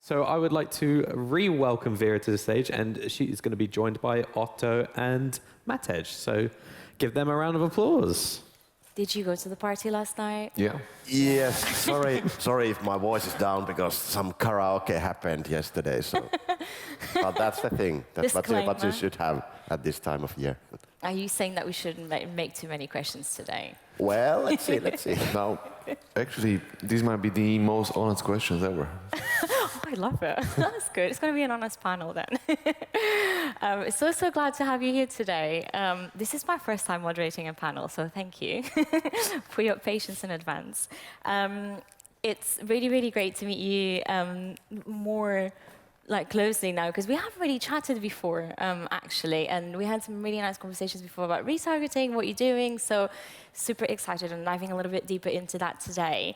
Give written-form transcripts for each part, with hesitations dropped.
So I would like to re-welcome Vera to the stage, and she is going to be joined by Otto and Matej. So give them a round of applause. Did you go to the party last night? Yeah. Yes, sorry if my voice is down because some karaoke happened yesterday. So, but that's the thing. That's what you should have at this time of year. Are you saying that we shouldn't make too many questions today? Well, let's see. Now, actually, these might be the most honest questions ever. Oh, I love it. That's good. It's going to be an honest panel then. So glad to have you here today. This is my first time moderating a panel, so thank you for your patience in advance. It's really, really great to meet you more closely now, because we haven't really chatted before, actually, and we had some really nice conversations before about retargeting, what you're doing, so super excited and diving a little bit deeper into that today.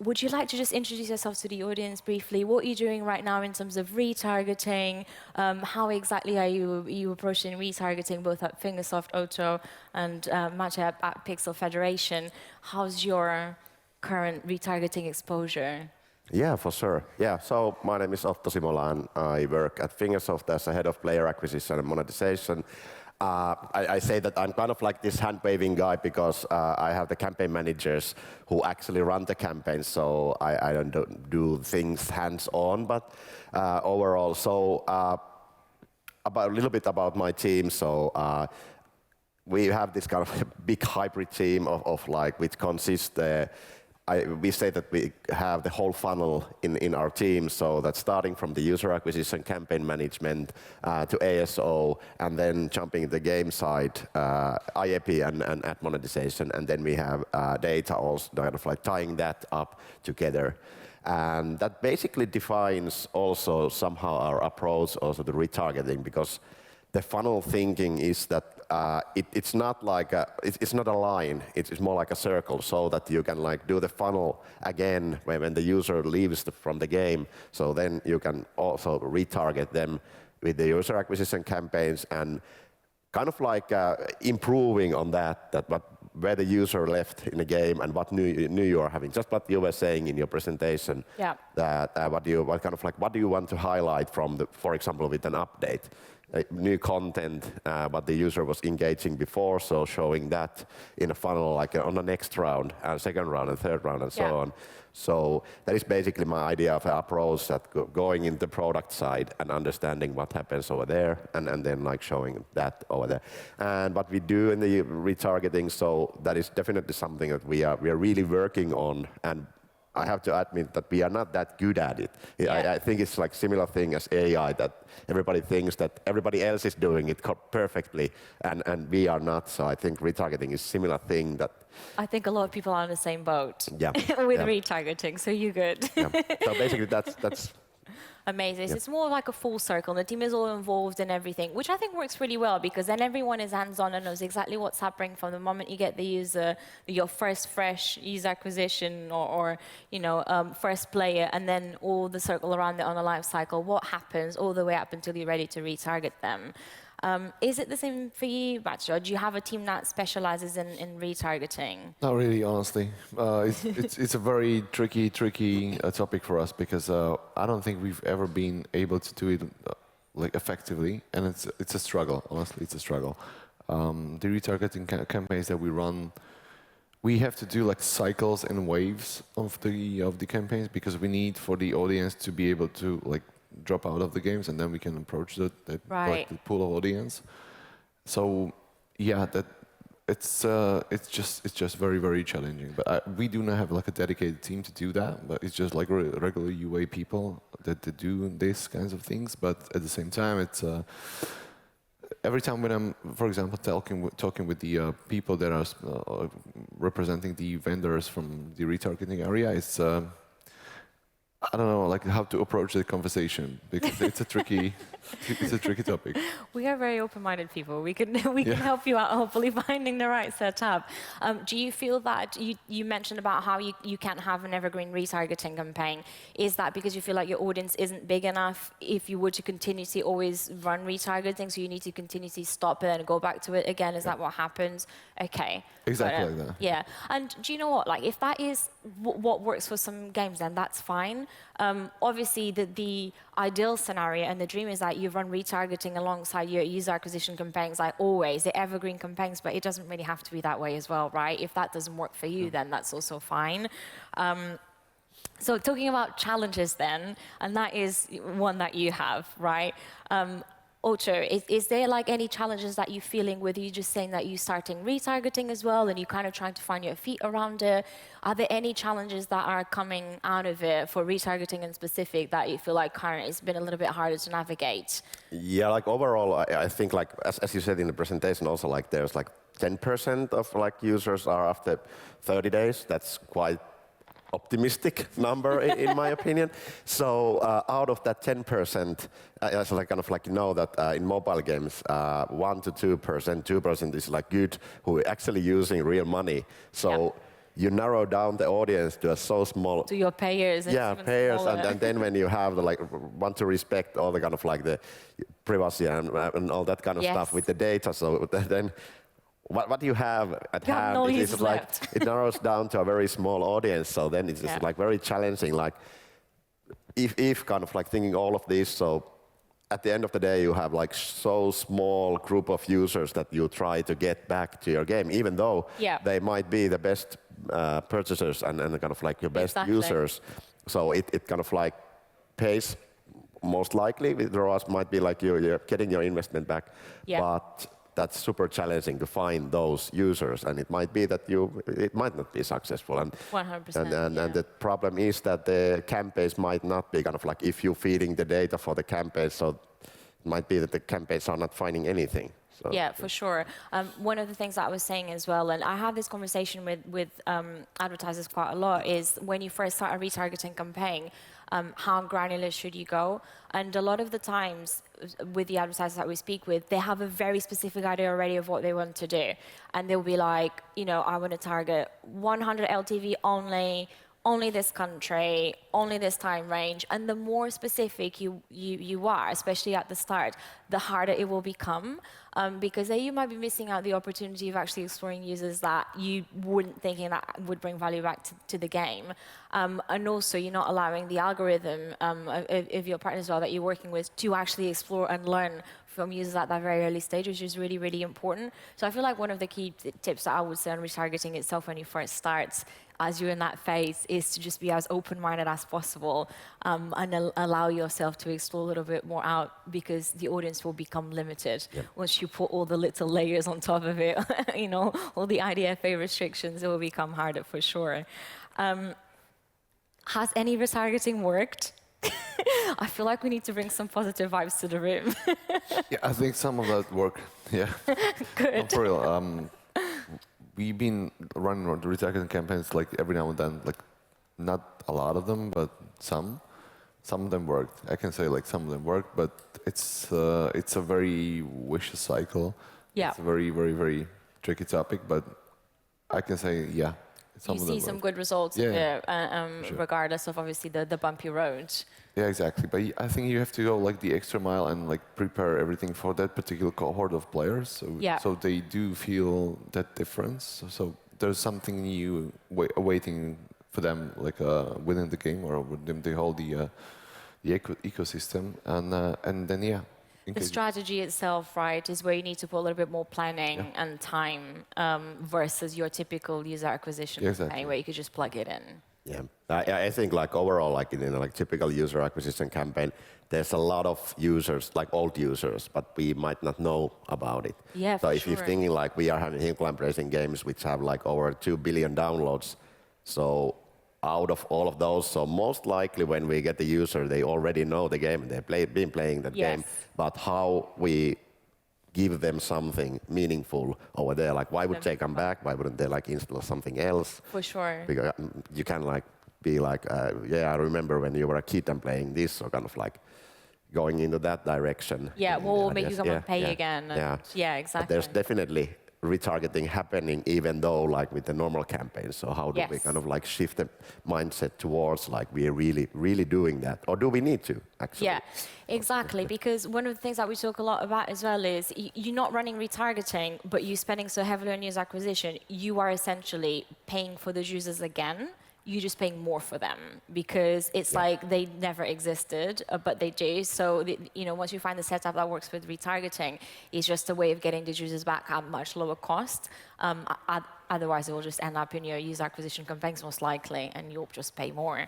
Would you like to just introduce yourself to the audience briefly? What are you doing right now in terms of retargeting? How exactly are you approaching retargeting, both at Fingersoft, Otto, and Matej at Pixel Federation? How's your current retargeting exposure? Yeah, for sure. Yeah, so my name is Otto Simola, and I work at Fingersoft as a head of player acquisition and monetization. I say that I'm kind of like this hand-waving guy because I have the campaign managers who actually run the campaigns, so I don't do things hands-on, but overall. So a little bit about my team. So we have this kind of big hybrid team of which consists. We say that we have the whole funnel in our team, so that's starting from the user acquisition, campaign management, to ASO, and then jumping the game side, IAP and ad monetization, and then we have data also, kind of like tying that up together. And that basically defines also somehow our approach also to retargeting, because the funnel thinking is that it's not like it's not a line. It's more like a circle, so that you can like do the funnel again when the user leaves from the game. So then you can also retarget them with the user acquisition campaigns and kind of like improving on that where the user left in the game and what new you are having. Just what you were saying in your presentation. Yeah. That what do you want to highlight from for example, with an update. New content, what the user was engaging before, so showing that in a funnel, like on the next round, second round, and third round, and so on. So that is basically my idea of an approach, that going in the product side and understanding what happens over there, and then like showing that over there. And what we do in the retargeting, so that is definitely something that we are really working on, and I have to admit that we are not that good at it. Yeah. I think it's like similar thing as AI, that everybody thinks that everybody else is doing it perfectly, and we are not. So I think retargeting is similar thing that. I think a lot of people are on the same boat with retargeting, so you're good. Yeah. So basically that's amazing. So it's more like a full circle. The team is all involved in everything, which I think works really well, because then everyone is hands-on and knows exactly what's happening from the moment you get the user, your first fresh user acquisition or first player, and then all the circle around it on the life cycle, what happens all the way up until you're ready to retarget them. Is it the same for you, Matej? Do you have a team that specializes in retargeting? Not really, honestly. It's a very tricky topic for us, because I don't think we've ever been able to do it effectively, and it's a struggle. Honestly, it's a struggle. The retargeting campaigns that we run, we have to do like cycles and waves of the campaigns, because we need for the audience to be able to drop out of the games, and then we can approach the pool of audience. So yeah, that it's just very, very challenging. But we do not have like a dedicated team to do that. But it's just like regular UA people that do these kinds of things. But at the same time, it's every time when I'm, for example, talking with the people that are representing the vendors from the retargeting area, it's I don't know, like how to approach the conversation, because it's a tricky topic. We are very open-minded people. We can help you out, hopefully finding the right setup. Do you feel that you mentioned about how you can't have an evergreen retargeting campaign? Is that because you feel like your audience isn't big enough if you were to continuously always run retargeting, so you need to continuously stop it and go back to it again? Is that what happens? Okay. Exactly like that. Yeah. And do you know what? Like, if that is what works for some games, then that's fine. Obviously, the ideal scenario and the dream is that you run retargeting alongside your user acquisition campaigns, like always, the evergreen campaigns, but it doesn't really have to be that way as well, right? If that doesn't work for you, then that's also fine. So talking about challenges then, and that is one that you have, right? Otto, is there like any challenges that you're feeling with you just saying that you're starting retargeting as well and you're kind of trying to find your feet around it? Are there any challenges that are coming out of it for retargeting in specific that you feel like currently it's been a little bit harder to navigate? Yeah, like overall, I think like as you said in the presentation, also like there's like 10% of like users are after 30 days. That's quite optimistic number in my opinion. So out of that 10%, I like kind of like know that in mobile games, 1 to 2%, 2% is like good who are actually using real money. So you narrow down the audience to a so small. To your payers. Yeah, payers, and then when you have the like want to respect all the kind of like the privacy and all that kind of stuff with the data. So then. What you have at hand is like it narrows down to a very small audience. So then it's just like very challenging. Like if kind of like thinking all of this. So at the end of the day, you have like so small group of users that you try to get back to your game, even though they might be the best purchasers and kind of like your best users. So it kind of like pays most likely. With ROAS might be like you're getting your investment back, but that's super challenging to find those users, and it might be that it might not be successful. And 100%. And the problem is that the campaigns might not be kind of like if you're feeding the data for the campaigns, so it might be that the campaigns are not finding anything. So, yeah, for sure. One of the things that I was saying as well, and I have this conversation with advertisers quite a lot, is when you first start a retargeting campaign, how granular should you go? And a lot of the times with the advertisers that we speak with, they have a very specific idea already of what they want to do. And they'll be like, you know, I want to target 100 LTV only this country, only this time range. And the more specific you are, especially at the start, the harder it will become. Because then you might be missing out the opportunity of actually exploring users that you wouldn't thinking that would bring value back to the game. And also you're not allowing the algorithm of your partner as well that you're working with to actually explore and learn from users at that very early stage, which is really, really important. So I feel like one of the key tips that I would say on retargeting itself when you first start, as you're in that phase, is to just be as open-minded as possible and allow yourself to explore a little bit more out, because the audience will become limited once you put all the little layers on top of it. You know, all the IDFA restrictions, it will become harder for sure. Has any retargeting worked? I feel like we need to bring some positive vibes to the room. Yeah, I think some of that worked. Yeah. Good. No, for real. We've been running retargeting campaigns like every now and then, like not a lot of them, but some. Some of them worked. I can say like some of them worked, but it's a very vicious cycle. Yeah. It's a very, very, very tricky topic, but I can say, yeah. You see some good results there, regardless of obviously the bumpy road. Yeah, exactly. But I think you have to go like the extra mile and like prepare everything for that particular cohort of players. So they do feel that difference. So there's something new waiting for them, like within the game or within the whole the ecosystem. And then the strategy itself, right, is where you need to put a little bit more planning and time versus your typical user acquisition campaign where you could just plug it in. Yeah, I think like overall, like in a like typical user acquisition campaign, there's a lot of users, like old users, but we might not know about it. Yeah, so if you're thinking like we are having collaboration games which have like over 2 billion downloads, so out of all of those, so most likely when we get the user, they already know the game and they've been playing that game. But how we give them something meaningful over there, like why would they come back? Why wouldn't they like install something else? For sure. Because you can like be like, yeah, I remember when you were a kid and playing this, so kind of like going into that direction. Yeah, what will make you come and pay again? Yeah, exactly. But there's definitely retargeting happening even though like with the normal campaigns. So how do we kind of like shift the mindset towards like we're really doing that? Or do we need to actually? Yeah, exactly. Because one of the things that we talk a lot about as well is you're not running retargeting, but you're spending so heavily on user acquisition, you are essentially paying for those users again. you're just paying more for them because it's like they never existed, but they do. So, once you find the setup that works with retargeting, it's just a way of getting the users back at much lower cost. Otherwise, it will just end up in your user acquisition campaigns most likely, and you'll just pay more.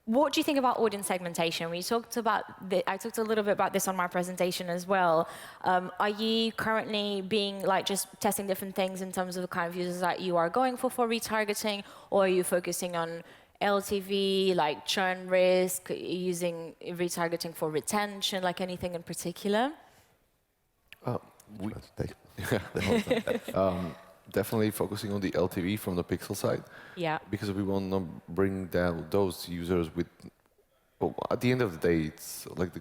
What do you think about audience segmentation? We talked about I talked a little bit about this on my presentation as well. Are you currently just testing different things in terms of the kind of users that you are going for retargeting, or are you focusing on LTV, like churn risk, using retargeting for retention, like anything in particular? Definitely focusing on the LTV from the pixel side. Yeah. Because we want to bring down those users with. Well, at the end of the day, it's like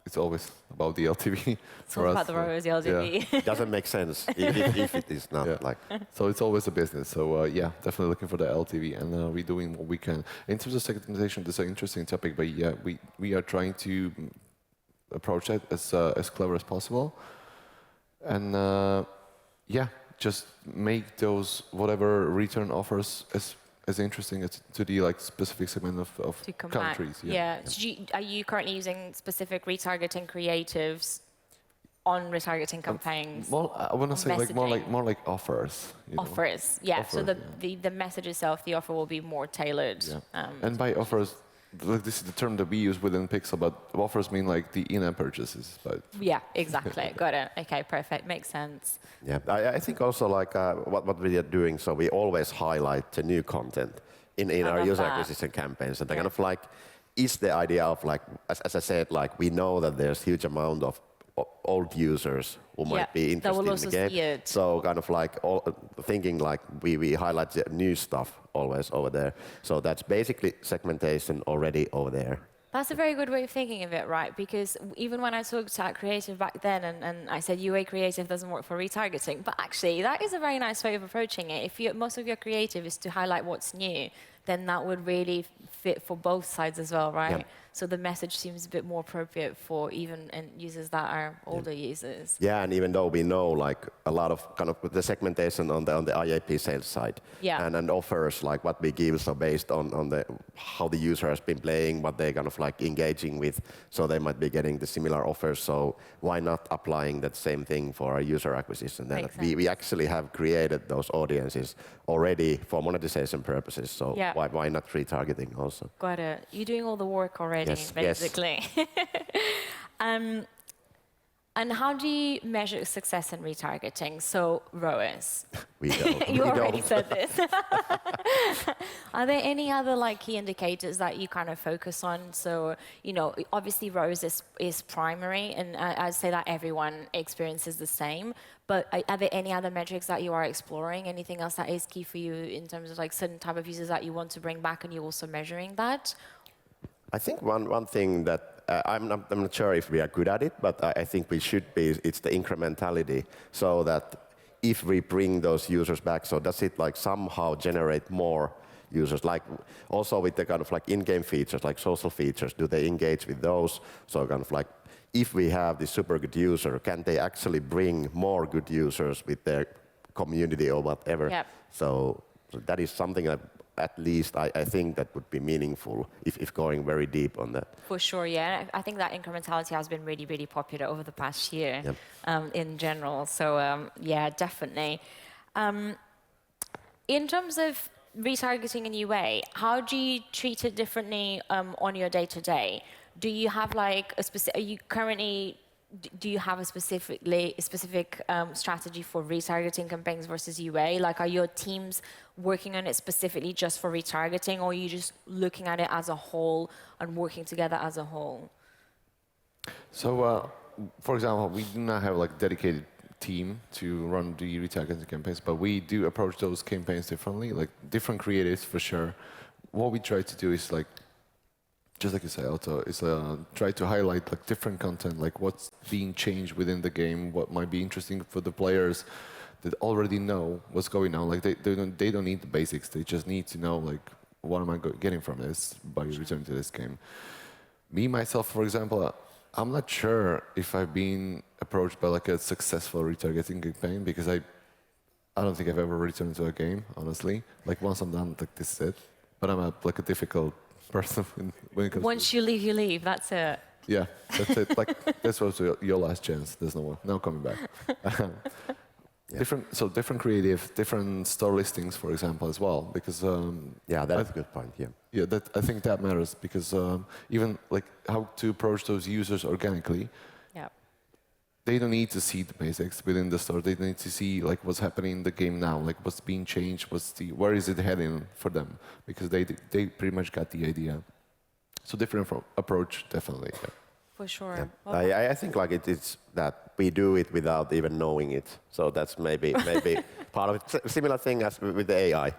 it's always about the LTV. It's all about the ROAS, the LTV. It doesn't make sense if it is not like. So it's always a business. So yeah, definitely looking for the LTV, and we're doing what we can. In terms of segmentation, this is an interesting topic, but yeah, we are trying to approach it as clever as possible, and yeah. Just make those whatever return offers as interesting as to the specific segment of countries. Yeah. So are you currently using specific retargeting creatives on retargeting campaigns? Well, I want to say more like offers. Offers, yeah. Offers, so the message itself, the offer will be more tailored. Yeah. And by offers, this is the term that we use within Pixel, but offers mean like the in-app purchases. But yeah, exactly. Got it. Okay, perfect. Makes sense. Yeah, I think also what we are doing, so we always highlight the new content in our user acquisition campaigns. And kind of is the idea of as I said, we know that there's huge amount of old users who might be interested in the game. So kind of thinking we highlight the new stuff always over there. So that's basically segmentation already over there. That's a very good way of thinking of it, right? Because even when I talked about creative back then, and I said UA creative doesn't work for retargeting, but actually that is a very nice way of approaching it. If most of your creative is to highlight what's new, then that would really fit for both sides as well, right? Yep. So the message seems a bit more appropriate for even users that are older users. Yeah, and even though we know a lot of kind of the segmentation on the IAP sales side, and offers what we give, so based on how the user has been playing, what they kind of engaging with, so they might be getting the similar offers. So why not applying that same thing for our user acquisition? Then we actually have created those audiences already for monetization purposes. So why not retargeting also? Got it. You're doing all the work already. Basically. And how do you measure success in retargeting? So ROAS. We don't. You already said this. Are there any other key indicators that you kind of focus on? So, obviously ROAS is primary, and I'd say that everyone experiences the same. But are there any other metrics that you are exploring? Anything else that is key for you in terms of certain type of users that you want to bring back, and you're also measuring that? I think one thing that I'm not sure if we are good at it, but I think we should be. It's the incrementality, so that if we bring those users back, so does it somehow generate more users? Also with the kind of in-game features, social features, do they engage with those? So kind of if we have this super good user, can they actually bring more good users with their community or whatever? Yep. So that is something that at least I think that would be meaningful if going very deep on that. For sure, yeah. I think that incrementality has been really, really popular over the past year in general. So yeah, definitely. In terms of retargeting in UA, how do you treat it differently on your day-to-day? Do you have a specific, do you have a specific strategy for retargeting campaigns versus UA? Are your teams working on it specifically just for retargeting, or are you just looking at it as a whole and working together as a whole? So, for example, we do not have dedicated team to run the retargeting campaigns, but we do approach those campaigns differently, different creatives for sure. What we try to do is just like you say, Otto, is try to highlight different content, what's being changed within the game, what might be interesting for the players that already know what's going on. They don't need the basics; they just need to know what am I getting from this by returning to this game. Me myself, for example, I'm not sure if I've been approached by a successful retargeting campaign because I don't think I've ever returned to a game, honestly. Like once I'm done, like this is it. But I'm a difficult person when it comes Once you leave, that's it. yeah, that's it. Like this was your last chance. There's no coming back. Different creative, different store listings, for example, as well. Because that's a good point. Yeah. yeah, I think that matters because even like how to approach those users organically. Yeah. They don't need to see the basics within the store. They need to see like what's happening in the game now, like what's being changed, where is it heading for them, because they pretty much got the idea. So different approach, definitely. Yeah. For sure. Yeah. Well, I think like it's that we do it without even knowing it. So that's maybe part of it. Similar thing as with the AI,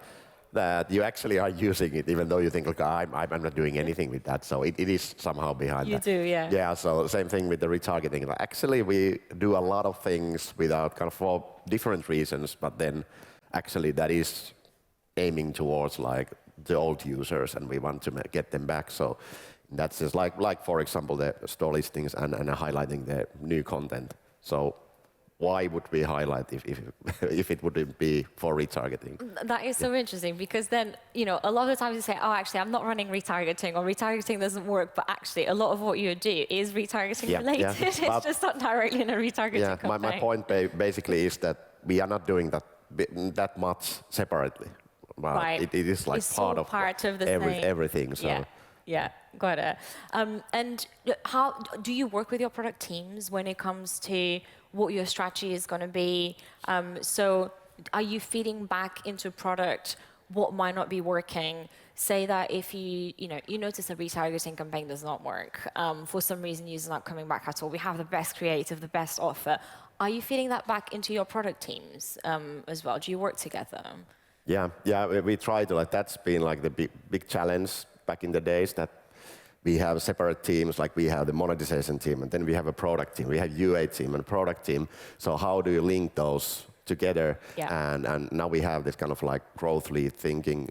that you actually are using it, even though you think, like, I'm not doing anything with that. So it is somehow behind you that. do, yeah. Yeah, so same thing with the retargeting. Like, actually, we do a lot of things without kind of for different reasons, but then actually that is aiming towards like the old users, and we want to get them back. So that's just like for example, the store listings and highlighting the new content. So why would we highlight if it wouldn't be for retargeting? That is so interesting, because then, a lot of times you say, oh, actually, I'm not running retargeting, or retargeting doesn't work, but actually a lot of what you do is retargeting related. Yeah. It's just not directly in a retargeting campaign. My point basically is that we are not doing that much separately. But Right. it is like It's part all of part of the same. everything. So. Yeah, got it. And how do you work with your product teams when it comes to what your strategy is going to be? So are you feeding back into product what might not be working? Say that if you notice a retargeting campaign does not work, for some reason users not coming back at all, we have the best creative, the best offer. Are you feeding that back into your product teams as well? Do you work together? Yeah, we try to, like, that's been like the big challenge back in the days, that we have separate teams, like we have the monetization team, and then we have a product team, we have UA team and product team. So how do you link those together? Yeah. And now we have this kind of like growth lead thinking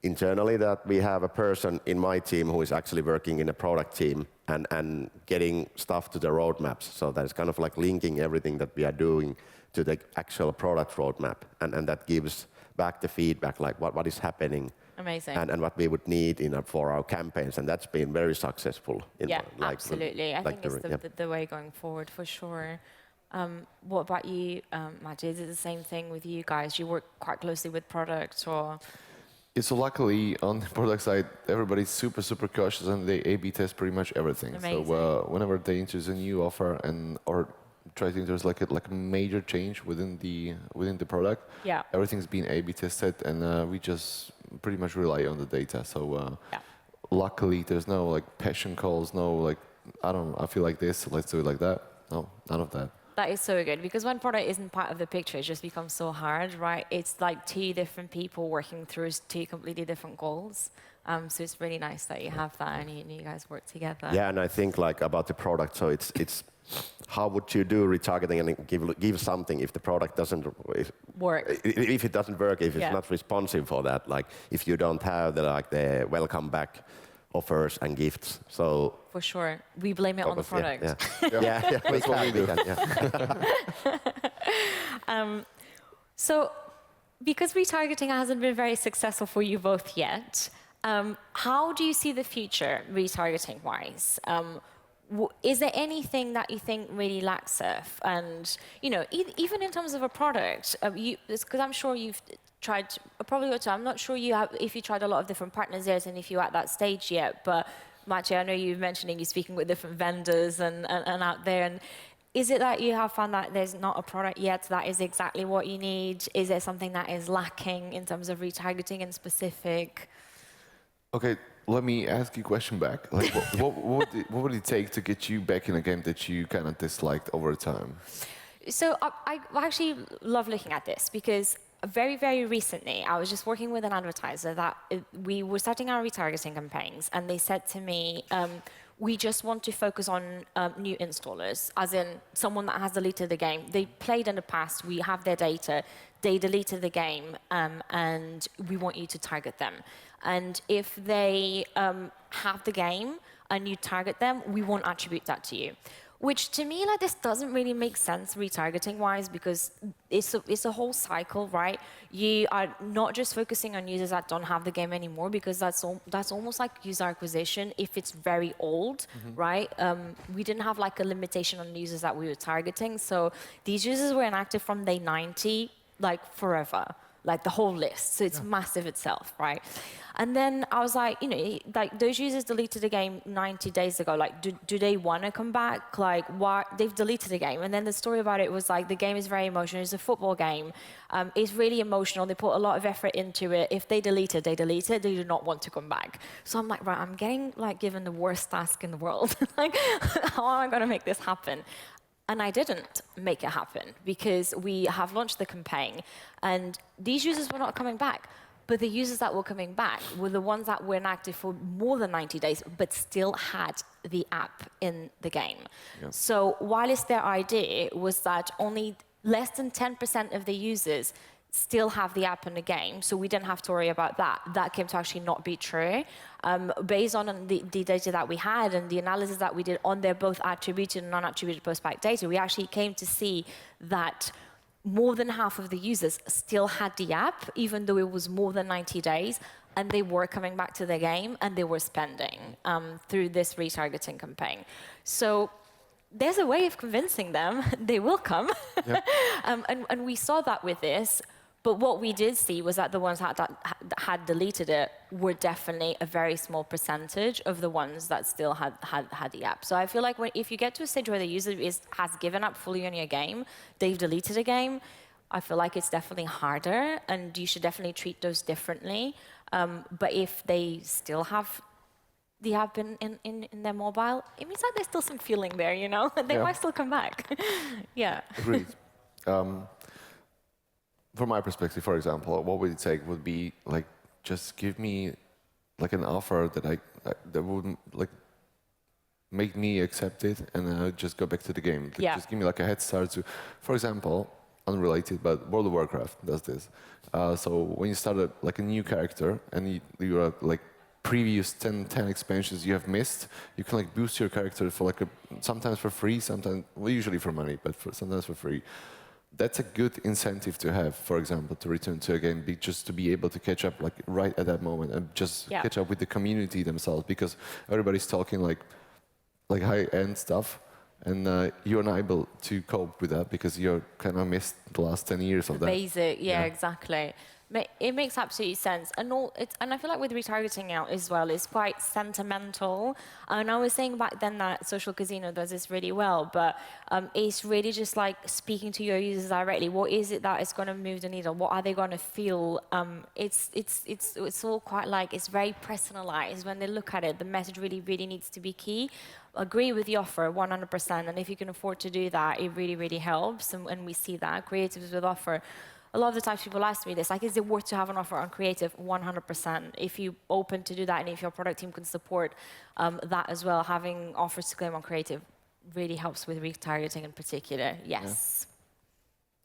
internally, that we have a person in my team who is actually working in a product team and getting stuff to the roadmaps. So that is kind of like linking everything that we are doing to the actual product roadmap, and that gives back the feedback, like what is happening. Amazing. And what we would need for our campaigns, and that's been very successful. Absolutely. I think it's the way going forward, for sure. What about you, Matej? Is it the same thing with you guys? Do you work quite closely with products, or? Yeah, so luckily on the product side, everybody's super cautious, and they A/B test pretty much everything. Amazing. So whenever they introduce a new offer or try to introduce like a major change within the product, Yeah. everything's been A/B tested, and we just pretty much rely on the data. So luckily, there's no like passion calls, no like I feel like this, let's do it like that. No, none of that. That is so good, because when product isn't part of the picture, it just becomes so hard, right? It's like two different people working through two completely different goals. So it's really nice that you have that and you guys work together. Yeah, and I think like about the product, so it's how would you do retargeting and give something if the product doesn't work? If it doesn't work, if it's not responsive for that, like if you don't have the welcome back offers and gifts. So for sure, we blame it on the product. Yeah, That's what we do. So, because retargeting hasn't been very successful for you both yet, how do you see the future retargeting-wise? Is there anything that you think really lacks it? And even in terms of a product, because I'm sure you've tried, probably Otto, I'm not sure if you tried a lot of different partners yet, and if you're at that stage yet. But Matej, I know you're mentioning you're speaking with different vendors and out there. And is it that you have found that there's not a product yet that is exactly what you need? Is there something that is lacking in terms of retargeting in specific? Okay, let me ask you a question back. Like, what would it take to get you back in a game that you kind of disliked over time? So I actually love looking at this, because very, very recently, I was just working with an advertiser that we were starting our retargeting campaigns, and they said to me, we just want to focus on new installers, as in someone that has deleted the game. They played in the past, we have their data, they deleted the game, and we want you to target them. And if they have the game and you target them, we won't attribute that to you. Which to me, like, this doesn't really make sense retargeting-wise, because it's a whole cycle, right? You are not just focusing on users that don't have the game anymore, because that's almost like user acquisition if it's very old, right? We didn't have like a limitation on users that we were targeting, so these users were inactive from day 90, like forever, like the whole list. So it's massive itself, right? And then I was like, you know, like those users deleted the game 90 days ago. Like, do they want to come back? Like, why? They've deleted the game. And then the story about it was like, the game is very emotional. It's a football game. It's really emotional. They put a lot of effort into it. If they delete it, they delete it. They do not want to come back. So I'm like, right, I'm getting like given the worst task in the world. Like, how am I going to make this happen? And I didn't make it happen, because we have launched the campaign and these users were not coming back. But the users that were coming back were the ones that were inactive for more than 90 days, but still had the app in the game. Yeah. So while it's their idea was that only less than 10% of the users still have the app in the game, so we didn't have to worry about that. That came to actually not be true. Based on the data that we had and the analysis that we did on their both attributed and non-attributed post-pack data, we actually came to see that more than half of the users still had the app, even though it was more than 90 days, and they were coming back to the game and they were spending through this retargeting campaign. So there's a way of convincing them they will come. Yep. And we saw that with this. But what we did see was that the ones that had deleted it were definitely a very small percentage of the ones that still had the app. So I feel like if you get to a stage where the user has given up fully on your game, they've deleted a game, I feel like it's definitely harder, and you should definitely treat those differently. But if they still have the app in their mobile, it means that there's still some feeling there, you know? They might still come back. Yeah. Agreed. From my perspective, for example, what would it take would be like, just give me like an offer that would like make me accept it, and then I'd just go back to the game. Like, just give me like a head start to, for example, unrelated, but World of Warcraft does this. So when you start like a new character and you are like previous 10 expansions you have missed, you can like boost your character for like sometimes for free, sometimes, well, usually for money, but sometimes for free. That's a good incentive to have, for example, to return to a game, just to be able to catch up like right at that moment and just catch up with the community themselves, because everybody's talking like high-end stuff, and you're not able to cope with that because you're kind of missed the last 10 years of that. Basic, exactly. It makes absolute sense. And I feel like with retargeting out as well, it's quite sentimental. And I was saying back then that Social Casino does this really well, but it's really just like speaking to your users directly. What is it that is going to move the needle? What are they going to feel? It's all quite like, it's very personalized. When they look at it, the message really, really needs to be key. Agree with the offer 100%. And if you can afford to do that, it really, really helps. And we see that. Creatives with offer. A lot of the times people ask me this, like, is it worth to have an offer on creative? 100%. If you're open to do that and if your product team can support that as well, having offers to claim on creative really helps with retargeting in particular. Yes.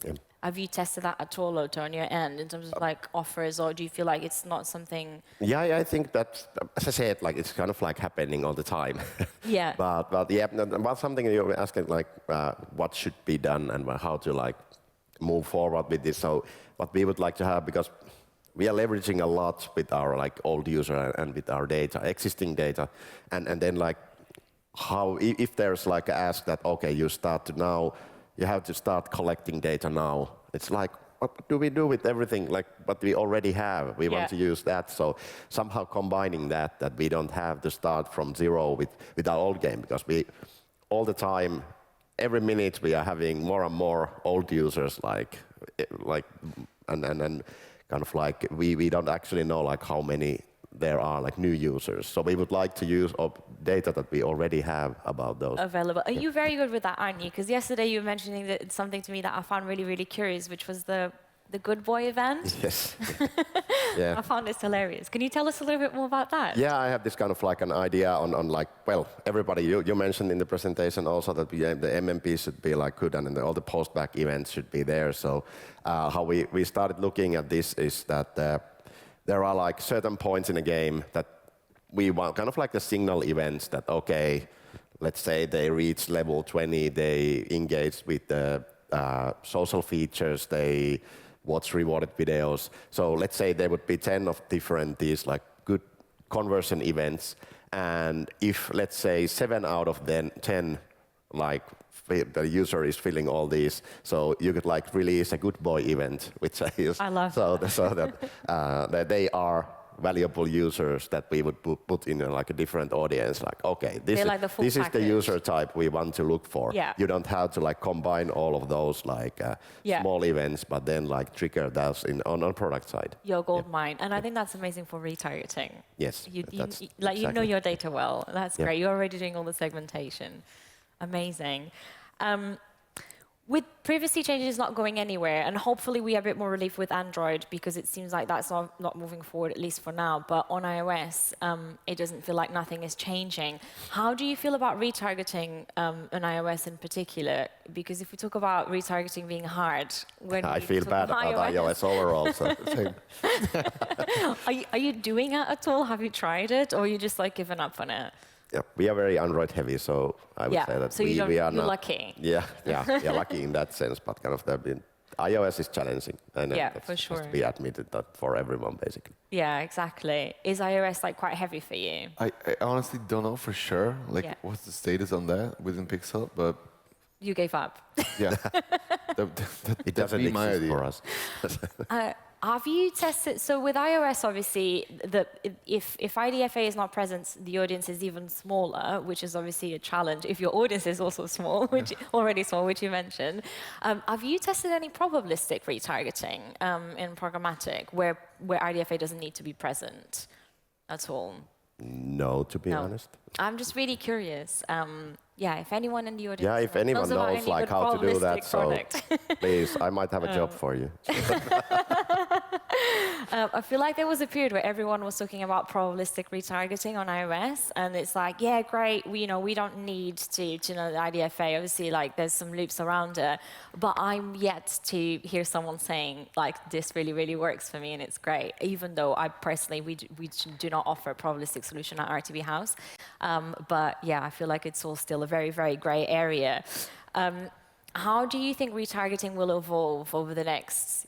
Yeah. Have you tested that at all, Otto, on your end in terms of like offers, or do you feel like it's not something? Yeah, I think that, as I said, like it's kind of like happening all the time. Yeah. but yeah, about something you were asking, like what should be done and how to like move forward with this. So what we would like to have, because we are leveraging a lot with our like old user and with our data, existing data, and then like how, if there's like a ask that, okay, you start to now, you have to start collecting data now. It's like, what do we do with everything like what we already have? We want to use that. So somehow combining that we don't have to start from zero with our old game, because we all the time, every minute we are having more and more old users, and kind of like we don't actually know like how many there are like new users. So we would like to use data that we already have about those. Available. Are you very good with that, aren't you? Because yesterday you were mentioning that something to me that I found really, really curious, which was the Good Boy event. Yes. Yeah. I found this hilarious. Can you tell us a little bit more about that? Yeah, I have this kind of like an idea on like, well, everybody, you mentioned in the presentation also that the MMP should be like good, and then all the post-back events should be there. So how we started looking at this is that there are like certain points in a game that we want, kind of like the signal events that, okay, let's say they reach level 20, they engage with the social features, they watch rewarded videos. So let's say there would be 10 of different these like good conversion events, and if let's say 7 out of 10 like the user is filling all these, so you could like release a good boy event, which is I love so that they are valuable users that we would put in like a different audience. Like, okay, this is the user type we want to look for. Yeah. You don't have to like combine all of those like small events, but then like trigger those on product side. Your gold mine, and I think that's amazing for retargeting. Yes, you know your data well. That's great. You're already doing all the segmentation. Amazing. With privacy changes not going anywhere, and hopefully we have a bit more relief with Android because it seems like that's not moving forward, at least for now, but on iOS, it doesn't feel like nothing is changing. How do you feel about retargeting on iOS in particular? Because if we talk about retargeting being hard, when I feel bad about iOS overall. So are you doing it at all? Have you tried it, or are you just like given up on it? Yeah, we are very Android heavy, so I would say that so we are you're not lucky. Yeah, lucky in that sense, but kind of iOS is challenging, and for sure. has to be admitted that for everyone basically. Yeah, exactly. Is iOS like quite heavy for you? I honestly don't know for sure, like what's the status on that within Pixel, but you gave up. Yeah, it doesn't exist for us. Have you tested, so with iOS, obviously, if IDFA is not present, the audience is even smaller, which is obviously a challenge. If your audience is also small, already small, which you mentioned. Have you tested any probabilistic retargeting in programmatic, where IDFA doesn't need to be present at all? No, to be honest. I'm just really curious. If anyone in the audience if anyone knows like how to do that, so please, I might have a job for you. I feel like there was a period where everyone was talking about probabilistic retargeting on iOS, and it's like, yeah, great, we don't need to know the IDFA. Obviously, like there's some loops around it, but I'm yet to hear someone saying like this really, really works for me and it's great. Even though I personally we do not offer a probabilistic solution at RTB House, but yeah, I feel like it's all still a very, very grey area. How do you think retargeting will evolve over the next,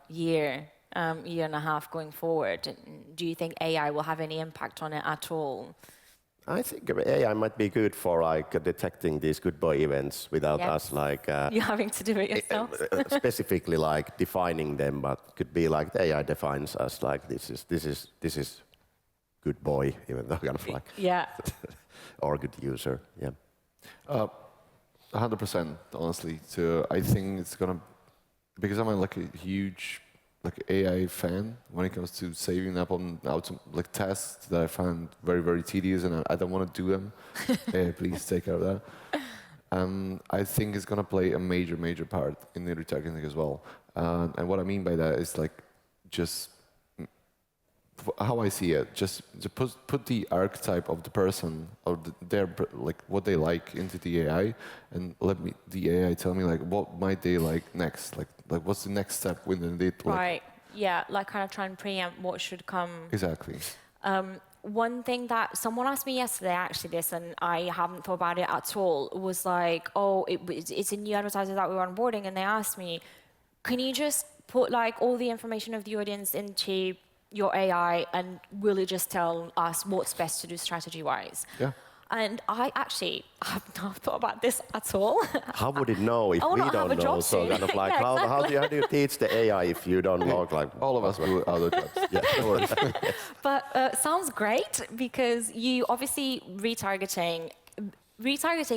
year and a half going forward? Do you think AI will have any impact on it at all? I think AI might be good for like detecting these good boy events without us like you having to do it yourself. Specifically like defining them, but could be like the AI defines us like this is good boy, even though kind of like or good user. 100%, honestly. So I think it's gonna, because I'm a huge AI fan when it comes to saving up on tasks that I find very, very tedious and I don't want to do them. Please take care of that. I think it's gonna play a major, major part in the retargeting as well. And what I mean by that is just how I see it, just to put the archetype of the person or their what they like into the AI, and let the AI tell me what might they like next, like what's the next step within it. Right. Yeah, kind of try and preempt what should come. Exactly. One thing that someone asked me yesterday, actually, this, and I haven't thought about it at all, was like, it's a new advertiser that we were onboarding, and they asked me, can you just put all the information of the audience into your AI, and will it just tell us what's best to do strategy-wise? Yeah. And I actually have not thought about this at all. How would it know if we don't know? So kind of like, how do you teach the AI if you don't know? All of us will other jobs. Yeah. But sounds great, because you obviously retargeting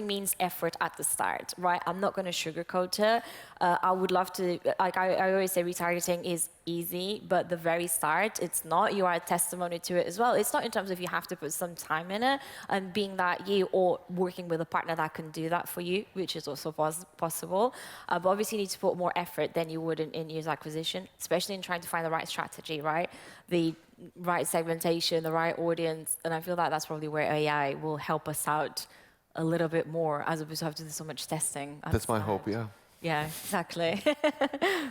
means effort at the start, right? I'm not going to sugarcoat it. I would love to, I always say retargeting is easy, but the very start, it's not. You are a testimony to it as well. It's not in terms of you have to put some time in it, and being that you or working with a partner that can do that for you, which is also possible. But obviously you need to put more effort than you would in user acquisition, especially in trying to find the right strategy, right? The right segmentation, the right audience. And I feel like that's probably where AI will help us out a little bit more, as opposed to have to do so much testing. That's my hope, yeah. Yeah, exactly.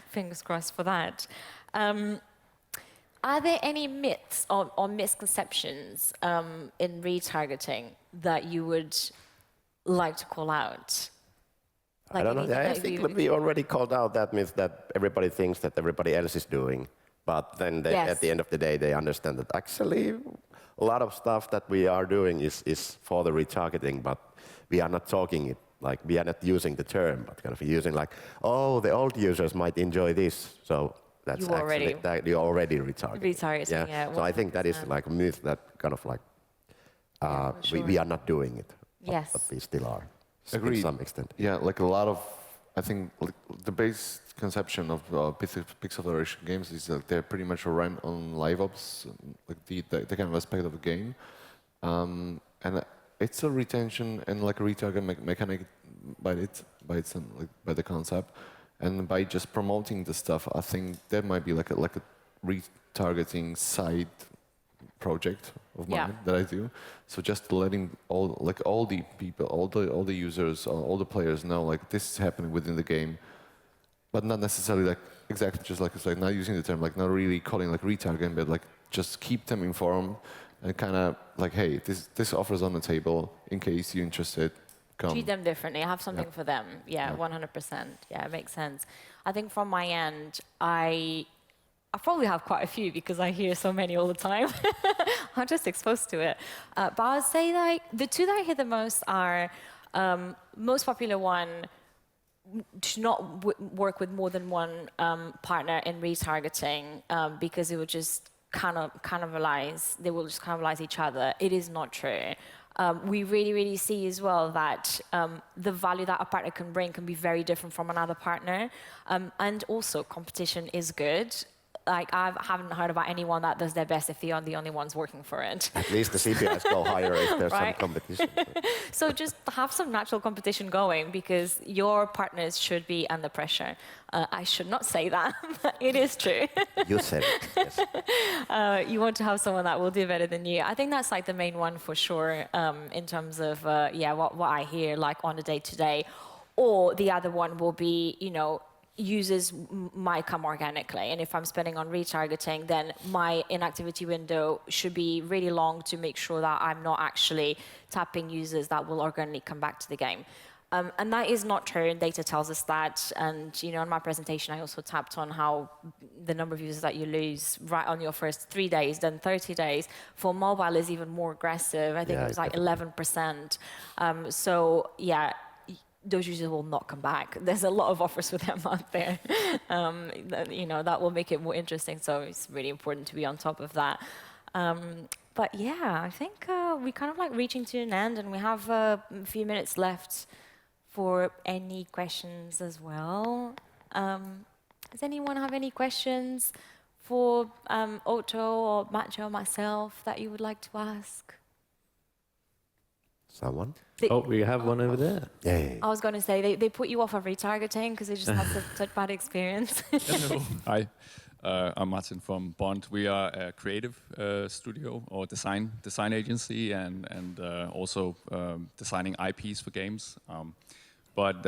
Fingers crossed for that. Are there any myths or misconceptions in retargeting that you would like to call out? I don't know. anything I that think you- we already called out that means that everybody thinks that everybody else is doing. But then they, Yes. at the end of the day, they understand that actually a lot of stuff that we are doing is for the retargeting, but we are not talking it. Like, we are not using the term, but kind of using like, oh, the old users might enjoy this. So that's You actually, that you're already retargeting. Retargeting, yeah, So I think that is 100%. like a myth that kind of like, for sure. we are not doing it. Yes. But we still are. Agreed. To some extent. Yeah, like a lot of, I think like, the base conception of pixel federation games is that they're pretty much run on live ops, like the kind of aspect of the game, and it's a retention and like a retarget mechanic by the concept, and by just promoting the stuff, I think there might be like a retargeting side project of mine Yeah. that I do. So just letting all the people, all the users, all the players know like this is happening within the game, but not necessarily like exactly just like it's like not using the term like not really calling like retargeting, but like just keep them informed and kind of like, hey, this offer's on the table in case you're interested. Come. Treat them differently, have something for them. Yeah, 100%. Yeah, it makes sense. I think from my end, I probably have quite a few because I hear so many all the time. I'm just exposed to it. But I would say like the two that I hear the most are most popular one, to not work with more than one partner in retargeting because it would just cannibalize. They will just cannibalize each other. It is not true. We really see as well that the value that a partner can bring can be very different from another partner. And also competition is good. Like, I haven't heard about anyone that does their best if they are the only ones working for it. At least the CPIs go higher if there's Right. some competition. So just have some natural competition going because your partners should be under pressure. I should not say that, but it is true. You said it. Yes. You want to have someone that will do better than you. I think that's like the main one for sure in terms of what I hear like on a day-to-day. Or the other one will be, users might come organically. And if I'm spending on retargeting, then my inactivity window should be really long to make sure that I'm not actually tapping users that will organically come back to the game. And that is not true, and data tells us that. And in my presentation, I also tapped on how the number of users that you lose right on your first 3 days, then 30 days. For mobile is even more aggressive. I think Yeah, it was like 11%. So yeah, those users will not come back. There's a lot of offers for them out there. That will make it more interesting. So it's really important to be on top of that. But yeah, I think we're kind of like reaching to an end, and we have a few minutes left for any questions as well. Does anyone have any questions for Otto or Matej or myself that you would like to ask? Someone? Oh, we have one over there. Yeah. I was going to say, they put you off of retargeting because they just had such bad experience. Hello. Hi. I'm Martin from Bond. We are a creative studio or design agency and also designing IPs for games. But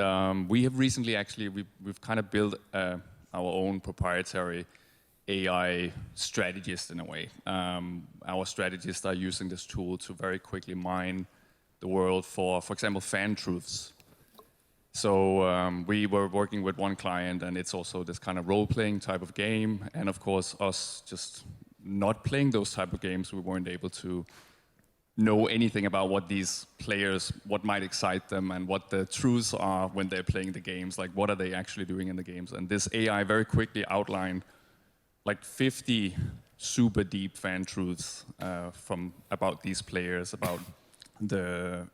we have recently we've kind of built our own proprietary AI strategist in a way. Our strategists are using this tool to very quickly mine the world for example, fan truths. So we were working with one client, and it's also this kind of role-playing type of game. And of course, us just not playing those type of games, we weren't able to know anything about what these players, what might excite them, and what the truths are when they're playing the games. Like, what are they actually doing in the games? And this AI very quickly outlined like 50 super deep fan truths about these players, about the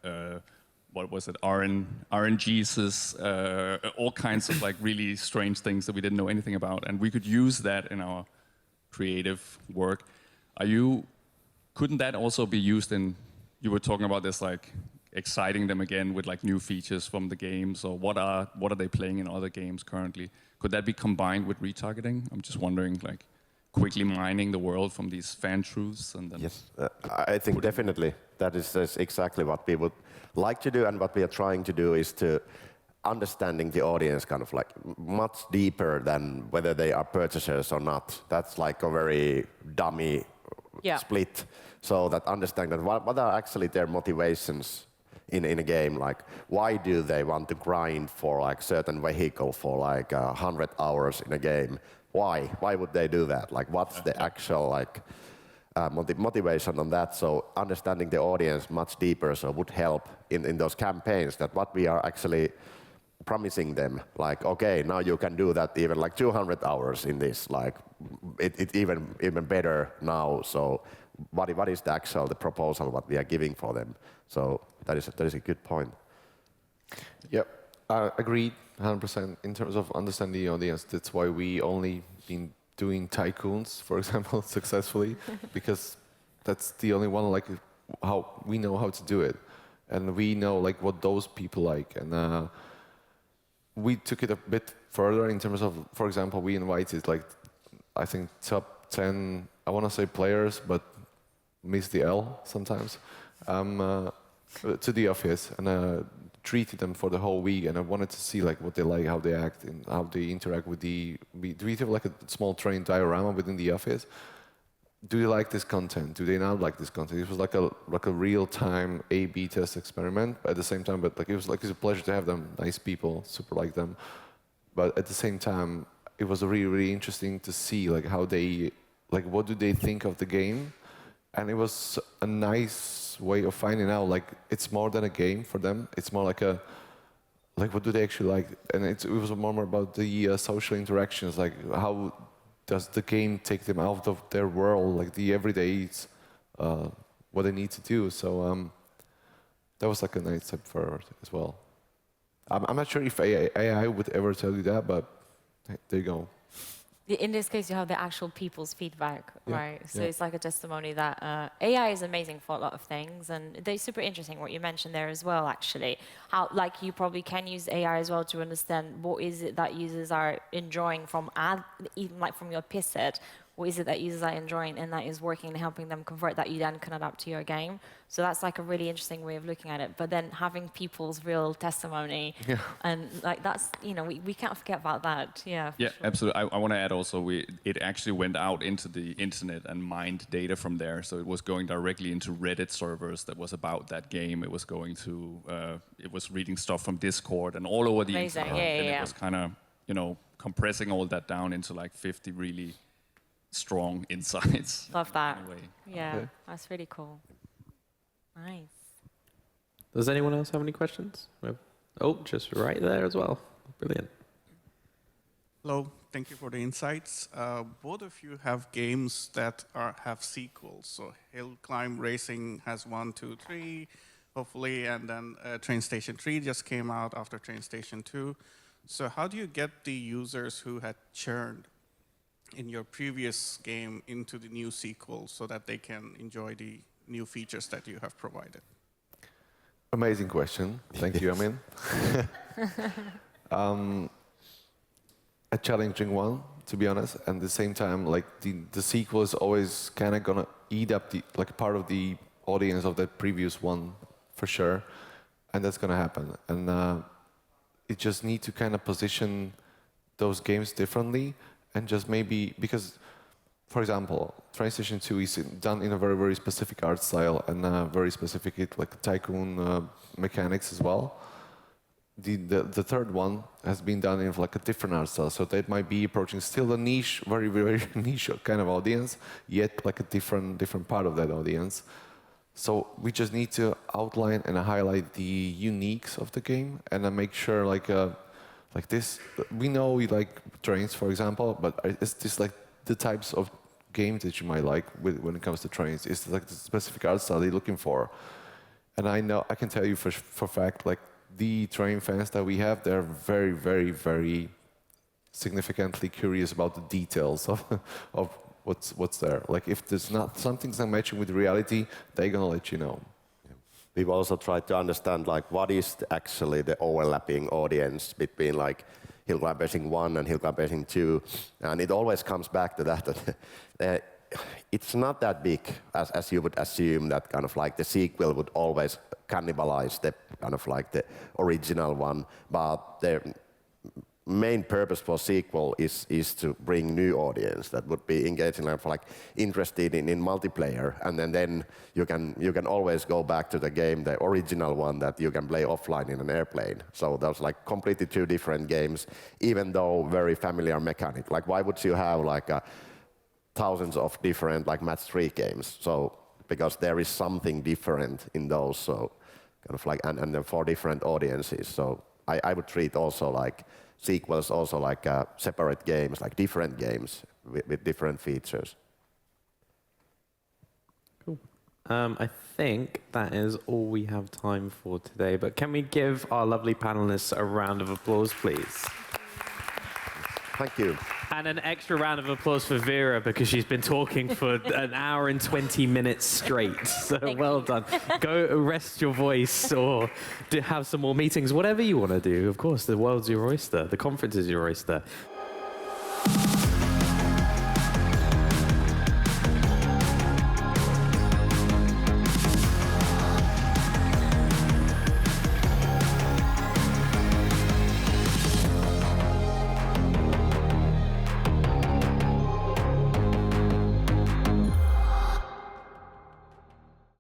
what was it, RNGs, all kinds of like really strange things that we didn't know anything about, and we could use that in our creative work. Couldn't that also be used in? You were talking about this, like exciting them again with like new features from the games, or what are they playing in other games currently? Could that be combined with retargeting? I'm just wondering, like quickly mining the world from these fan truths and then. Yes, I think definitely that is exactly what we would like to do, and what we are trying to do is to understanding the audience kind of like much deeper than whether they are purchasers or not. That's like a very dummy split. So that understanding that what are actually their motivations in a game. Like, why do they want to grind for like certain vehicle for like 100 hours in a game? Why? Why would they do that? Like, what's the actual like motivation on that? So understanding the audience much deeper so would help in those campaigns. That what we are actually promising them, like, okay, now you can do that even like 200 hours in this. Like, it even better now. So what is the proposal what we are giving for them? So that is a good point. Yep, I agree 100% in terms of understanding the audience. That's why we only been doing tycoons, for example, successfully, because that's the only one like how we know how to do it, and we know like what those people like, and we took it a bit further in terms of, for example, we invited like I think top 10, I want to say players, but miss the L sometimes, to the office, and treated them for the whole week, and I wanted to see like what they like, how they act, and how they interact with do we have like a small train diorama within the office? Do they like this content? Do they not like this content? It was like a real-time A/B test experiment at the same time, but like it was a pleasure to have them, nice people, super like them. But at the same time, it was really, really interesting to see like how they, like what do they think of the game? And it was a nice way of finding out like it's more than a game for them. It's more like what do they actually like? And it was more about the social interactions, like how does the game take them out of their world, like the everyday, what they need to do. So that was like a nice step forward as well. I'm not sure if AI would ever tell you that, but there you go. In this case, you have the actual people's feedback, right? So yeah. it's like a testimony that AI is amazing for a lot of things, and they're super interesting what you mentioned there as well, actually. How, like, you probably can use AI as well to understand what is it that users are enjoying from even like from your piss set. What is it that users are enjoying and that is working and helping them convert that you then can adapt to your game. So that's like a really interesting way of looking at it. But then having people's real testimony, and like that's, you know, we can't forget about that. Yeah. Yeah, sure. absolutely. I want to add also, it actually went out into the internet and mined data from there. So it was going directly into Reddit servers that was about that game. It was going to, it was reading stuff from Discord and all over the Amazing. internet. Yeah, and yeah, it was kind of, you know, compressing all that down into like 50 really strong insights. Love that. In a way. Yeah, Okay. that's really cool. Nice. Does anyone else have any questions? Oh, just right there as well. Brilliant. Hello, thank you for the insights. Both of you have games that have sequels. So Hill Climb Racing has 1, 2, 3, hopefully, and then Train Station 3 just came out after Train Station 2. So how do you get the users who had churned in your previous game into the new sequel so that they can enjoy the new features that you have provided? Amazing question. Thank you, Amin. A challenging one, to be honest. And at the same time, like the sequel is always kind of gonna eat up the like part of the audience of that previous one, for sure. And that's gonna happen. And it just need to kind of position those games differently, and just maybe because, for example, Train Station 2 is done in a very, very specific art style and very specific like tycoon mechanics as well. The third one has been done in like a different art style, so that might be approaching still a niche, very, very niche kind of audience, yet like a different part of that audience. So we just need to outline and highlight the uniques of the game, and then make sure like this. We know we like trains, for example, but is this like the types of games that you might like when it comes to trains? Is like the specific art style you're looking for? And I can tell you for fact, like the train fans that we have, they're very, very, very significantly curious about the details of what's there. Like if there's not something's not matching with reality, they're gonna let you know. We've also tried to understand like what is actually the overlapping audience between like Hill Climb Racing 1 and Hill Climb Racing 2, and it always comes back to that it's not that big as you would assume, that kind of like the sequel would always cannibalize the kind of like the original one, but main purpose for sequel is to bring new audience that would be engaging and like interested in multiplayer, and then you can always go back to the game, the original one that you can play offline in an airplane. So those like completely two different games, even though very familiar mechanic. Like why would you have like thousands of different like match 3 games? So because there is something different in those, so kind of like and then for different audiences. So I would treat also like sequels also like separate games, like different games with different features. Cool. I think that is all we have time for today, but can we give our lovely panelists a round of applause, please? Thank you. And an extra round of applause for Vera, because she's been talking for an hour and 20 minutes straight. So well done. Go rest your voice or have some more meetings, whatever you want to do. Of course, the world's your oyster. The conference is your oyster.